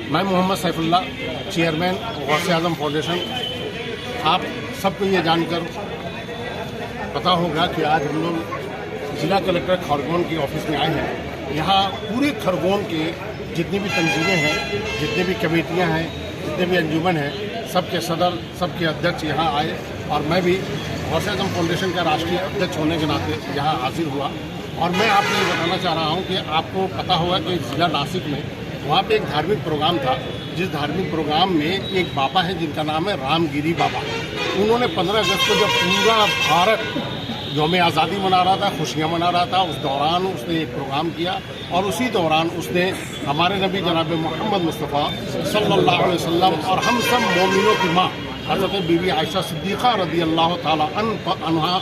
मैं मोहम्मद सैफुल्लाह, चेयरमैन गौसे आजम फाउंडेशन। आप सबको ये जानकर पता होगा कि आज हम लोग जिला कलेक्टर खरगोन के ऑफिस में आए हैं। यहाँ पूरे खरगोन के जितनी भी तंजीमें हैं, जितनी भी कमेटियाँ हैं, जितने भी अंजुमन हैं, सबके सदर, सबके अध्यक्ष यहाँ आए और मैं भी गौसे आजम फाउंडेशन का राष्ट्रीय अध्यक्ष होने के नाते यहाँ हाजिर हुआ। और मैं आपको ये बताना चाह रहा हूँ कि आपको पता होगा कि जिला नासिक में वहाँ पे एक धार्मिक प्रोग्राम था, जिस धार्मिक प्रोग्राम में एक बाबा है जिनका नाम है रामगिरी बाबा। उन्होंने 15 अगस्त को जब पूरा भारत यौम आज़ादी मना रहा था, खुशियाँ मना रहा था, उस दौरान उसने एक प्रोग्राम किया और उसी दौरान उसने हमारे नबी जनाब मोहम्मद मुस्तफ़ा सल्लल्लाहु अलैहि वसल्लम और हम सब मोमिनों की माँ हज़रत बीबी आयशा सिद्दीक़ा रज़ी अल्लाह ताला अन्हा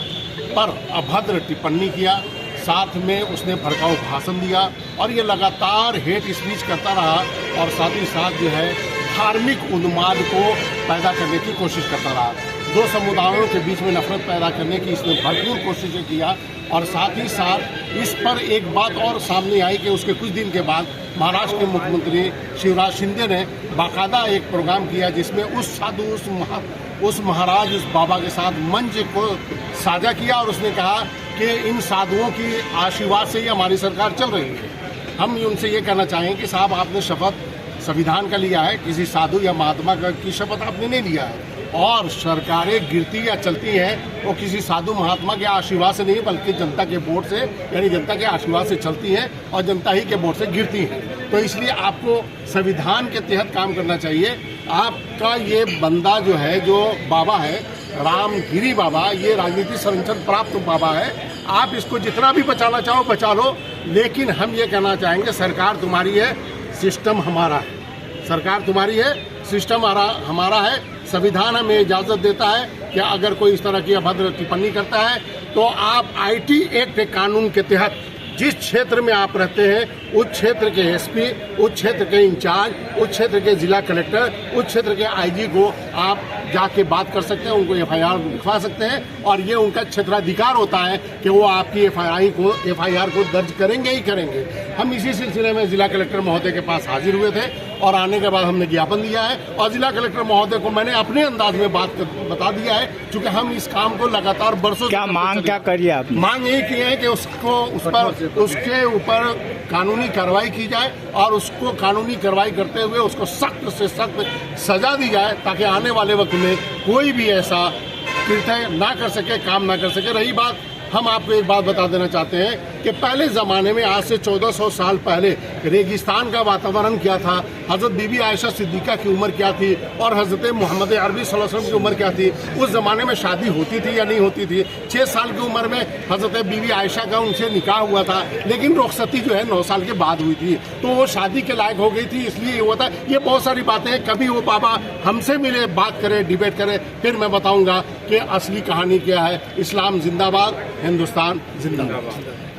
पर अभद्र टिप्पणी किया। साथ में उसने भड़काऊ भाषण दिया और ये लगातार हेट स्पीच करता रहा और साथ ही साथ जो है धार्मिक उन्माद को पैदा करने की कोशिश करता रहा। दो समुदायों के बीच में नफरत पैदा करने की इसने भरपूर कोशिशें किया। और साथ ही साथ इस पर एक बात और सामने आई कि उसके कुछ दिन के बाद महाराष्ट्र के मुख्यमंत्री शिवराज शिंदे ने बाकायदा एक प्रोग्राम किया जिसमें उस साधु, उस महाराज, उस बाबा के साथ मंच को साझा किया और उसने कहा कि इन साधुओं की आशीर्वाद से ही हमारी सरकार चल रही है। हम उनसे ये कहना चाहें कि साहब, आपने शपथ संविधान का लिया है, किसी साधु या महात्मा की शपथ आपने नहीं लिया है। और सरकारें गिरती या चलती हैं वो किसी साधु महात्मा के आशीर्वाद से नहीं, बल्कि जनता के वोट से, यानी जनता के आशीर्वाद से चलती हैं और जनता ही के वोट से गिरती हैं। तो इसलिए आपको संविधान के तहत काम करना चाहिए। आपका ये बंदा जो है, जो बाबा है रामगिरी बाबा, ये राजनीतिक संरक्षण प्राप्त बाबा है। आप इसको जितना भी बचाना चाहो बचा लो, लेकिन हम ये कहना चाहेंगे सरकार तुम्हारी है, सिस्टम हमारा है। सरकार तुम्हारी है, सिस्टम हमारा है। संविधान हमें इजाज़त देता है कि अगर कोई इस तरह की अभद्र टिप्पणी करता है तो आप IT एक्ट कानून के तहत जिस क्षेत्र में आप रहते हैं उस क्षेत्र के SP, उस क्षेत्र के इंचार्ज, उस क्षेत्र के जिला कलेक्टर, उस क्षेत्र के IG को आप जाके बात कर सकते हैं, उनको FIR लिखवा सकते हैं और ये उनका क्षेत्राधिकार होता है कि वो आपकी FIR को दर्ज करेंगे ही करेंगे। हम इसी सिलसिले में जिला कलेक्टर महोदय के पास हाजिर हुए थे और आने के बाद हमने ज्ञापन दिया है और जिला कलेक्टर महोदय को मैंने अपने अंदाज में बता दिया है, क्योंकि हम इस काम को लगातार बरसों क्या मांग क्या करिए आप? मांग यही की है कि उसके ऊपर कानूनी कार्रवाई की जाए और उसको कानूनी कार्रवाई करते हुए उसको सख्त से सख्त सजा दी जाए, ताकि आने वाले वक्त में कोई भी ऐसा कृत्य ना कर सके, काम ना कर सके। रही बात, हम आपको एक बात बता देना चाहते हैं कि पहले ज़माने में, आज से 1400 साल पहले, रेगिस्तान का वातावरण क्या था, हज़रत बीबी आयशा सिद्दीक़ा की उम्र क्या थी और हज़रत मोहम्मद अरबी सल्लल्लाहु अलैहि वसल्लम की उम्र क्या थी, उस ज़माने में शादी होती थी या नहीं होती थी। 6 साल की उम्र में हज़रत बीबी आयशा का उनसे निकाह हुआ था, लेकिन रुखसती जो है 9 साल के बाद हुई थी, तो वो शादी के लायक हो गई थी, इसलिए ये हुआ था। ये बहुत सारी बातें हैं, कभी वो बाबा हमसे मिले, बात करें, डिबेट करें, फिर मैं बताऊँगा कि असली कहानी क्या है। इस्लाम जिंदाबाद, हिंदुस्तान जिंदाबाद।